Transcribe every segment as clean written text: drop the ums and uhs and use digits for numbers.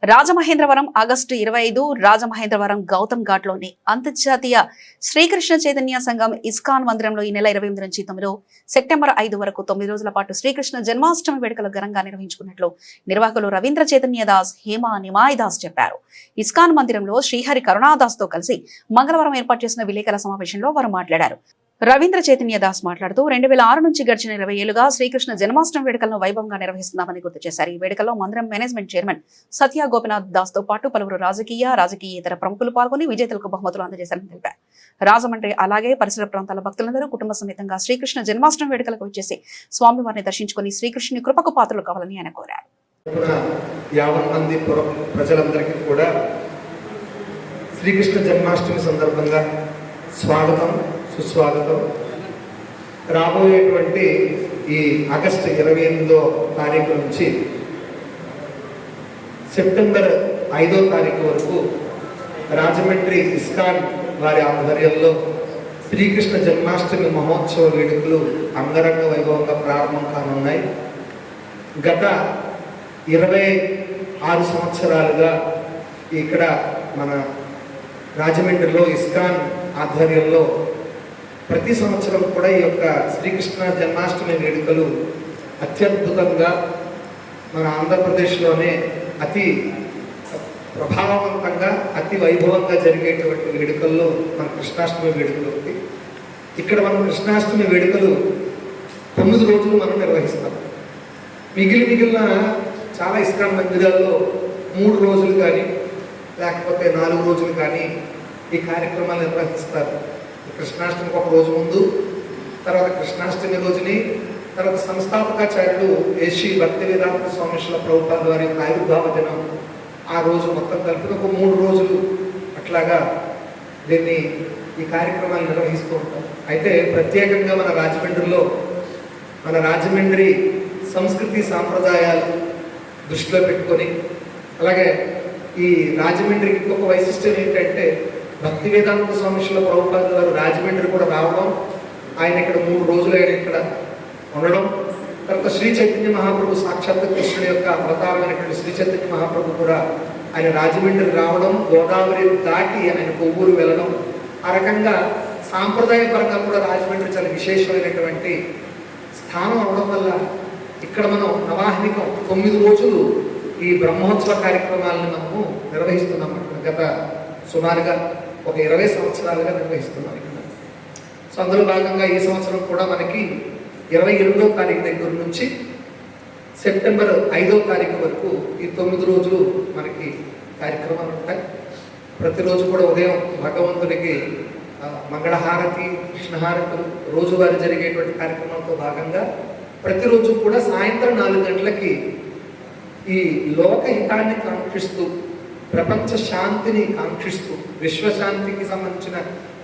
Rajamahendravaram August 25 Rajamahendravaram Gautam ఘాట్లోని అంతర్జాతీయ శ్రీకృష్ణ చైతన్య సంఘం ISKCON మందిరంలో ఈ నెల 28 నుంచి 9 సెప్టెంబర్ 5 వరకు 9 రోజుల పాటు శ్రీకృష్ణ జన్మాష్టమి వేడుకలు ఘనంగా నిర్వహించుకున్నట్లు నిర్వాహకులు రవీంద్ర చైతన్య దాస్, హేమ నిమాయ్ దాస్ చెప్పారు. ఇస్కాన్ మందిరంలో శ్రీహరి కరుణాదాస్ తో కలిసి మంగళవారం ఏర్పాటు చేసిన విలేకరుల సమావేశంలో వారు మాట్లాడారు. రవీంద్ర చైతన్య దాస్ మాట్లాడుతూ 2006 నుంచి గడిచిన 20 ఏళ్లుగా శ్రీకృష్ణ జన్మాష్టమి వేడుకలను వైభవంగా నిర్వహిస్తున్నామని గుర్తు చేశారు. ఈ వేడుకల్లో మందిరం మేనేజ్మెంట్ చైర్మన్ సత్య గోపినాథ్ దాస్ తో పాటు పలువురు రాజకీయేతర ప్రముఖులు పాల్గొని విజేతలకు బహుమతులు అందజేశారని తెలిపారు. రాజమండ్రి అలాగే పరిసర ప్రాంతాల భక్తులందరూ కుటుంబ సమేతంగా శ్రీకృష్ణ జన్మాష్టమి వేడుకలకు వచ్చేసి స్వామివారిని దర్శించుకుని శ్రీకృష్ణుని కృపకు పాత్రలు కావాలని ఆయన కోరారు. ప్రజలందరికీ కూడా శ్రీకృష్ణ జన్మాష్టమి సందర్భంగా స్వాగతం, సుస్వాగతం. రాబోయేటువంటి ఈ ఆగస్టు 28వ తారీఖు నుంచి సెప్టెంబర్ 5వ తారీఖు వరకు రాజమండ్రి ఇస్కాన్ వారి ఆధ్వర్యంలో శ్రీకృష్ణ జన్మాష్టమి మహోత్సవ వేడుకలు అంగరంగ వైభవంగా ప్రారంభం కానున్నాయి. గత 26 సంవత్సరాలుగా ఇక్కడ మన రాజమండ్రిలో ఇస్కాన్ ఆధ్వర్యంలో ప్రతి సంవత్సరం కూడా ఈ యొక్క శ్రీకృష్ణ జన్మాష్టమి వేడుకలు అత్యద్భుతంగా మన ఆంధ్రప్రదేశ్లోనే అతి ప్రభావవంతంగా అతి వైభవంగా జరిగేటువంటి వేడుకల్లో మన కృష్ణాష్టమి వేడుకలు ఒకటి. ఇక్కడ మనం కృష్ణాష్టమి వేడుకలు 9 రోజులు మనం నిర్వహిస్తాం. మిగిలిన చాలా ఇస్కాన్ మందిరాల్లో 3 రోజులు కానీ లేకపోతే 4 రోజులు కానీ ఈ కార్యక్రమాలు నిర్వహిస్తారు. కృష్ణాష్టమికి ఒక రోజు ముందు, తర్వాత కృష్ణాష్టమి రోజుని, తర్వాత సంస్థాపకాచార్యులు శ్రీ భక్తివేదాంత స్వామి శ్రీల ప్రభుపాద వారి యొక్క ఆవిర్భావ దినం ఆ రోజు మొత్తం కలిపి ఒక 3 రోజులు అట్లాగా దీన్ని ఈ కార్యక్రమాలు నిర్వహిస్తూ ఉంటాం. అయితే ప్రత్యేకంగా మన రాజమండ్రిలో మన రాజమండ్రి సంస్కృతి సాంప్రదాయాలు దృష్టిలో పెట్టుకొని, అలాగే ఈ రాజమండ్రికి ఇంకొక వైశిష్టం ఏంటంటే భక్తి వేదాంత స్వామి శ్రీల ప్రభుపాద గారు రాజమండ్రి కూడా రావడం, ఆయన ఇక్కడ 3 రోజులు ఆయన ఇక్కడ ఉండడం, తర్వాత శ్రీ చైతన్య మహాప్రభు సాక్షాత్ కృష్ణుడి యొక్క అవతారమైనటువంటి శ్రీ చైతన్య మహాప్రభు కూడా ఆయన రాజమండ్రి రావడం, గోదావరి దాటి ఆయన కొవ్వూరు వెళ్ళడం, ఆ రకంగా సాంప్రదాయపరంగా కూడా రాజమండ్రి చాలా విశేషమైనటువంటి స్థానం అవడం వల్ల ఇక్కడ మనం నవాహ్నికం 9 రోజులు ఈ బ్రహ్మోత్సవ కార్యక్రమాలను మనము నిర్వహిస్తున్నాం. గత సుమారుగా ఒక 20 సంవత్సరాలుగా నిర్వహిస్తున్నాం ఇక్కడ. సో అందులో భాగంగా ఈ సంవత్సరం కూడా మనకి 28వ తారీఖు దగ్గర నుంచి సెప్టెంబర్ 5వ తారీఖు వరకు ఈ 9 రోజులు మనకి కార్యక్రమాలు ఉంటాయి. ప్రతిరోజు కూడా ఉదయం భగవంతుడికి మంగళహారతి, కృష్ణహారతులు రోజువారీ జరిగేటువంటి కార్యక్రమాలతో భాగంగా ప్రతిరోజు కూడా సాయంత్రం 4 గంటలకి ఈ లోకహితాన్ని కాంక్షిస్తూ, ప్రపంచ శాంతిని కాంక్షిస్తూ, విశ్వశాంతికి సంబంధించిన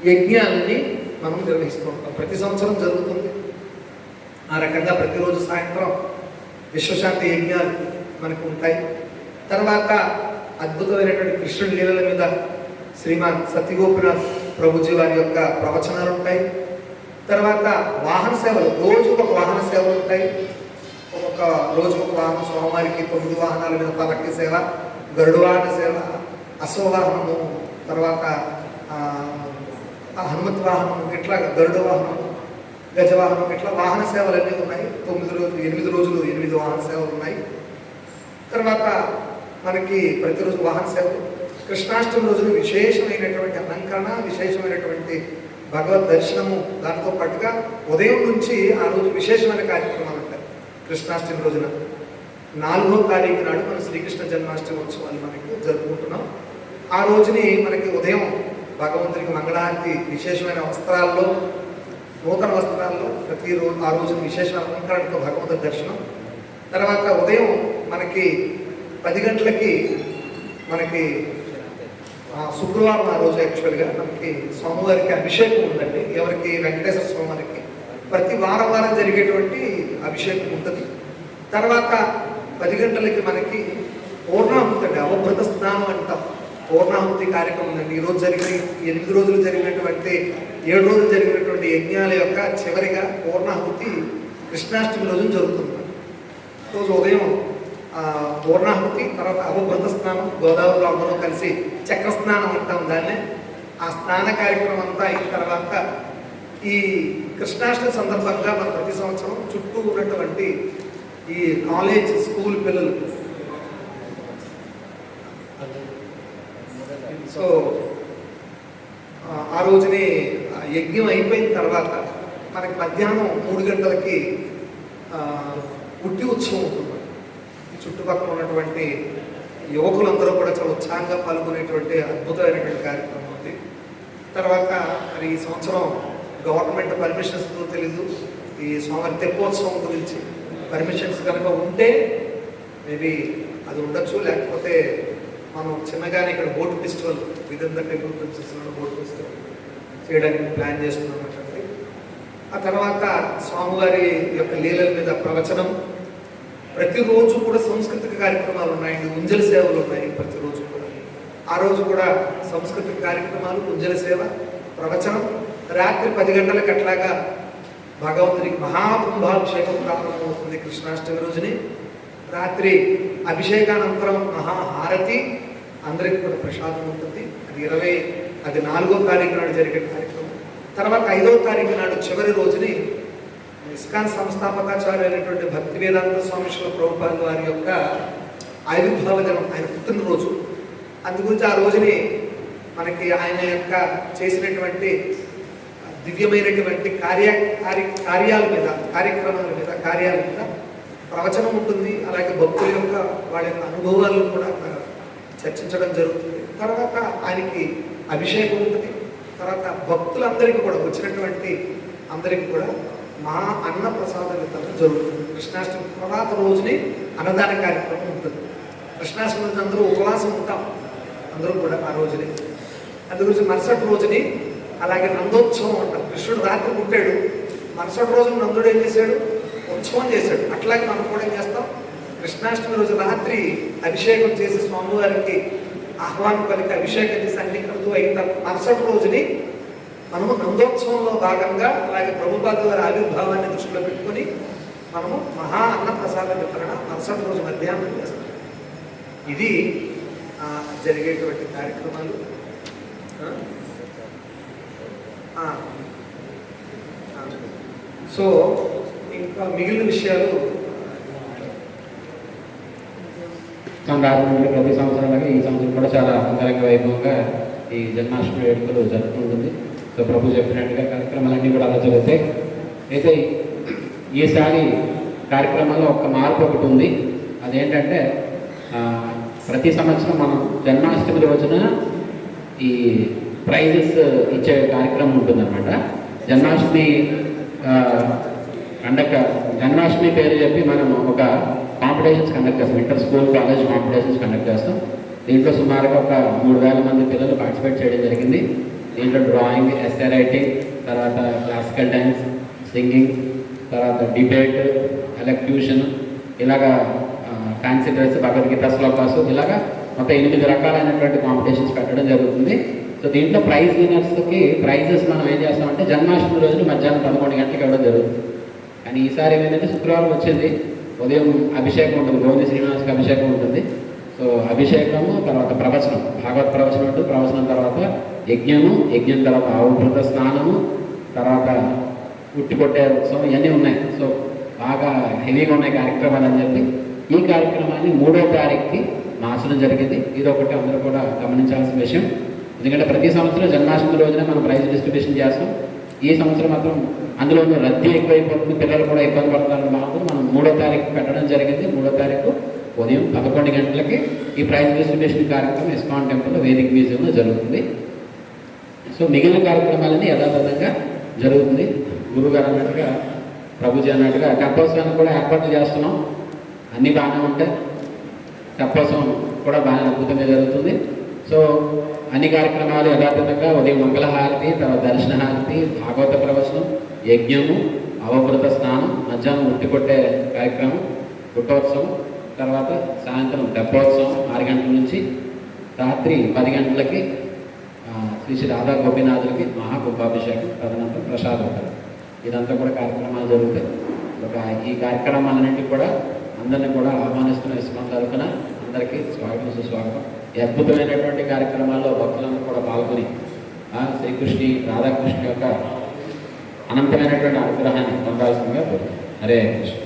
యజ్ఞాలని మనం నిర్వహిస్తూ ఉంటాం. ప్రతి సంవత్సరం జరుగుతుంది. ఆ రకంగా ప్రతిరోజు సాయంత్రం విశ్వశాంతి యజ్ఞాలు మనకు ఉంటాయి. తర్వాత అద్భుతమైనటువంటి కృష్ణుడి లీలల మీద శ్రీమాన్ సత్యగోపినాథ్ ప్రభుజీ వారి యొక్క ప్రవచనాలు ఉంటాయి. తర్వాత వాహన సేవలు, రోజు ఒక వాహన సేవలు ఉంటాయి. ఒక రోజు ఒక వాహనం, స్వామివారికి 9 వాహనాల మీద పల్లకి సేవ, గరుడు వాహన సేవ, అశ్వవాహనము, తర్వాత హనుమత్ వాహనము, ఇట్లా గరుడు వాహనము, గజవాహనం, ఇట్లా వాహన సేవలు అన్నీ ఉన్నాయి. 8 రోజులు 8 వాహన సేవలు ఉన్నాయి. తర్వాత మనకి ప్రతిరోజు వాహన సేవలు. కృష్ణాష్టమి రోజున విశేషమైనటువంటి అలంకరణ, విశేషమైనటువంటి భగవద్ దర్శనము, దాంతో పాటుగా ఉదయం నుంచి ఆ రోజు విశేషమైన కార్యక్రమాలు ఉంటాయి. కృష్ణాష్టమి రోజున 4వ తారీఖు నాడు మన శ్రీకృష్ణ జన్మాష్టమి ఉత్సవాలు మనకి జరుపుకుంటున్నాం. ఆ రోజుని మనకి ఉదయం భగవంతుడికి మంగళహారతి, విశేషమైన వస్త్రాల్లో, నూతన వస్త్రాల్లో ప్రతిరోజు ఆ రోజున విశేషమైన అలంకరణతో భగవంతుడి దర్శనం. తర్వాత ఉదయం మనకి 10 గంటలకి మనకి శుక్రవారం ఆ రోజు యాక్చువల్గా మనకి స్వామివారికి అభిషేకం ఉందండి. ఎవరికి? వెంకటేశ్వర స్వామివారికి ప్రతి వారం జరిగేటువంటి అభిషేకం ఉంటుంది. తర్వాత 10 గంటలకి మనకి పూర్ణాహుతి అండి, అవభృత స్నానం అంటాం. పూర్ణాహుతి కార్యక్రమం ఉందండి. ఈరోజు జరిగిన 8 రోజులు జరిగినటువంటి 7 రోజులు జరిగినటువంటి యజ్ఞాల యొక్క చివరిగా పూర్ణాహుతి కృష్ణాష్టమి రోజున జరుగుతుంది. రోజు ఉదయం పూర్ణాహుతి, తర్వాత అవభృత స్నానం, గోదావరిలో అందరూ కలిసి చక్ర స్నానం అంటాం దాన్ని. ఆ స్నాన కార్యక్రమం అంతా అయిన తర్వాత ఈ కృష్ణాష్టమి సందర్భంగా మన ప్రతి సంవత్సరం చుట్టూ ఉన్నటువంటి ఈ కాలేజ్ స్కూల్ పిల్లలు సో ఆ రోజుని యజ్ఞం అయిపోయిన తర్వాత మనకి మధ్యాహ్నం 3 గంటలకి ఉట్టి ఉత్సవం ఉంటుంది. చుట్టుపక్కల ఉన్నటువంటి యువకులందరూ కూడా చాలా ఉత్సాహంగా పాల్గొనేటువంటి అద్భుతమైనటువంటి కార్యక్రమం ఉంది. తర్వాత మరి ఈ సంవత్సరం గవర్నమెంట్ పర్మిషన్స్ తెలీదు, ఈ స్వామి తెప్పోత్సవం గురించి పర్మిషన్స్ కనుక ఉంటే మేబీ అది ఉండొచ్చు, లేకపోతే మనం చిన్నగానే ఇక్కడ boat festival within the temple ప్రిన్సెస్లో బోట్ ఫెస్టివల్ చేయడానికి ప్లాన్ చేస్తున్నాం. ఆ తర్వాత స్వామివారి యొక్క లీలల మీద ప్రవచనం, ప్రతిరోజు కూడా సాంస్కృతిక కార్యక్రమాలు ఉన్నాయండి, ఉంజల సేవలు ఉన్నాయి ప్రతిరోజు కూడా. ఆ రోజు కూడా సాంస్కృతిక కార్యక్రమాలు, ఉంజల సేవ, ప్రవచనం. రాత్రి 10 గంటలకు అట్లాగా భగవంతునికి మహాకుంభాభిషేకం ప్రారంభమవుతుంది కృష్ణాష్టమి రోజుని. రాత్రి అభిషేకానంతరం మహాహారతి, అందరికీ కూడా ప్రసాదం ఉంటుంది. అది 4వ తారీఖు నాడు జరిగే కార్యక్రమం. తర్వాత 5వ తారీఖు నాడు చివరి రోజుని ఇస్కాన్ సంస్థాపకాచార్య అయినటువంటి భక్తి వేదాంత స్వామి శ్రీల ప్రభుపాద వారి యొక్క ఆవిర్భావ దినం, ఆయన పుట్టినరోజు. అందుగురించి ఆ రోజుని మనకి ఆయన యొక్క చేసినటువంటి దివ్యమైనటువంటి కార్యాల మీద ప్రవచనం ఉంటుంది. అలాగే భక్తుల యొక్క వాళ్ళ యొక్క అనుభవాలను కూడా చర్చించడం జరుగుతుంది. తర్వాత ఆయనకి అభిషేకం ఉంటుంది. తర్వాత భక్తులందరికీ కూడా వచ్చినటువంటి అందరికీ కూడా అన్న ప్రసాద వితరణ జరుగుతుంది. కృష్ణాష్టమి తర్వాత రోజుని అన్నదాన కార్యక్రమం ఉంటుంది. కృష్ణాష్టమి రోజు అందరూ ఉపవాసం ఉంటాం అందరూ కూడా ఆ రోజుని. అందుగురించి మరుసటి రోజుని అలాగే నందోత్సవం అంటారు. కృష్ణుడు రాత్రి పుట్టాడు, మరుసటి రోజు నందుడు ఏం చేశాడు, ఉత్సవం చేశాడు. అట్లాగే మనం కూడా ఏం చేస్తాం, కృష్ణాష్టమి రోజు రాత్రి అభిషేకం చేసి స్వామివారికి ఆహ్వానం పలికి అభిషేకం చేసి అన్ని కలుతూ అయిన తర్వాత మరుసటి రోజుని మనము నందోత్సవంలో భాగంగా అలాగే ప్రభుపాద వారి ఆవిర్భావాన్ని దృష్టిలో పెట్టుకొని మనము అన్న ప్రసాద వితరణ మరుసటి రోజు మధ్యాహ్నం చేస్తాం. ఇది జరిగేటువంటి కార్యక్రమాలు. సో ఇంకా మిగిలిన విషయాలు రాజమండ్రి ప్రతి సంవత్సరాలగా ఈ సంవత్సరం కూడా చాలా అంగరంగ వైభవంగా ఈ జన్మాష్టమి వేడుకలు జరుపుకుంటుంది. సో ప్రభు చెప్పినట్టుగా కార్యక్రమాలన్నీ కూడా అలా జరుగుతాయి. అయితే ఈసారి కార్యక్రమంలో ఒక మార్పు ఒకటి ఉంది. అదేంటంటే ప్రతి సంవత్సరం మనం జన్మాష్టమి రోజున ఈ ప్రైజెస్ ఇచ్చే కార్యక్రమం ఉంటుందన్నమాట. జన్మాష్టమి పేరు చెప్పి మనం ఒక కాంపిటీషన్స్ కండక్ట్ చేస్తాం, inter school college competitions conduct చేస్తాం. దీంట్లో సుమారుగా ఒక 3000 మంది పిల్లలు పార్టిసిపేట్ చేయడం జరిగింది. దీంట్లో డ్రాయింగ్, ఎస్సే రైటింగ్, తర్వాత క్లాసికల్ డ్యాన్స్, సింగింగ్, తర్వాత డిబేట్, ఎలక్ట్యూషన్, ఇలాగా ఫ్యాన్సీ డ్రెస్, భగవద్గీత శ్లోకాసు, ఇలాగా మొత్తం 8 రకాలైనటువంటి కాంపిటీషన్స్ పెట్టడం జరుగుతుంది. సో దీంట్లో ప్రైజ్ విన్నర్స్కి ప్రైజెస్ మనం ఏం చేస్తామంటే జన్మాష్టమి రోజున మధ్యాహ్నం 11 గంటలకు ఇవ్వడం జరుగుతుంది. కానీ ఈసారి ఏమైందంటే శుక్రవారం వచ్చింది, ఉదయం అభిషేకం ఉంటుంది, గోవింద శ్రీనివాసకి అభిషేకం ఉంటుంది. సో అభిషేకము తర్వాత ప్రవచనం, భాగవత ప్రవచనం ఉంటుంది. ప్రవచనం తర్వాత యజ్ఞం తర్వాత అవభృత స్నానము, తర్వాత ఉట్టి కొట్టే ఉత్సవం, ఇవన్నీ ఉన్నాయి. సో బాగా హెవీగా ఉన్నాయి కార్యక్రమాలు అని చెప్పి ఈ కార్యక్రమాన్ని 3వ తారీఖుకి మార్చడం జరిగింది. ఇదొకటి అందరూ కూడా గమనించాల్సిన విషయం. ఎందుకంటే ప్రతి సంవత్సరం జన్మాష్టమి రోజున మనం ప్రైజ్ డిస్ట్రిబ్యూషన్ చేస్తాం. ఈ సంవత్సరం మాత్రం అందులో రద్దీ ఎక్కువైపోతుంది, పిల్లలు కూడా ఇబ్బంది పడతారని మాత్రం మనం 3వ తారీఖు పెట్టడం జరిగింది. 3వ తారీఖు ఉదయం 11 గంటలకి ఈ ప్రైజ్ డిస్ట్రిబ్యూషన్ కార్యక్రమం ఇస్కాన్ టెంపుల్లో వేదిక మ్యూజియంలో జరుగుతుంది. సో మిగిలిన కార్యక్రమాలన్నీ యథాతథంగా జరుగుతుంది. గురుగారు అన్నట్టుగా, ప్రభుజీ అన్నట్టుగా తెప్పోత్సవాన్ని కూడా ఏర్పాట్లు చేస్తున్నాం. అన్నీ బాగానే ఉంటాయి. తెప్పోత్సవం కూడా బాగా అద్భుతంగా జరుగుతుంది. సో అన్ని కార్యక్రమాలు యథాతథంగా ఉదయం మంగళహారతి, తర్వాత దర్శనహారతి, భాగవత ప్రవచనం, యజ్ఞము, అవభృత స్నానం, మధ్యాహ్నం ఉట్టి కొట్టే కార్యక్రమం, పుట్టోత్సవం, తర్వాత సాయంత్రం తెప్పోత్సవం 6 గంటల నుంచి రాత్రి 10 గంటలకి శ్రీ శ్రీ రాధా గోపీనాథులకి మహాకుంభాభిషేకం, తదనంతరం ప్రసాదం. ఇదంతా కూడా కార్యక్రమాలు జరుగుతాయి. ఈ కార్యక్రమాలన్నింటికి కూడా అందరినీ కూడా ఆహ్వానిస్తున్న ఇస్కాన్ తరఫున అందరికీ స్వాగతం సుస్వాగతం. ఈ అద్భుతమైనటువంటి కార్యక్రమాల్లో భక్తులందరూ కూడా పాల్గొని శ్రీకృష్ణి రాధాకృష్ణ యొక్క అనంతమైనటువంటి అనుగ్రహాన్ని పొందాల్సిందిగా కోరుతున్నాను. హరే కృష్ణ.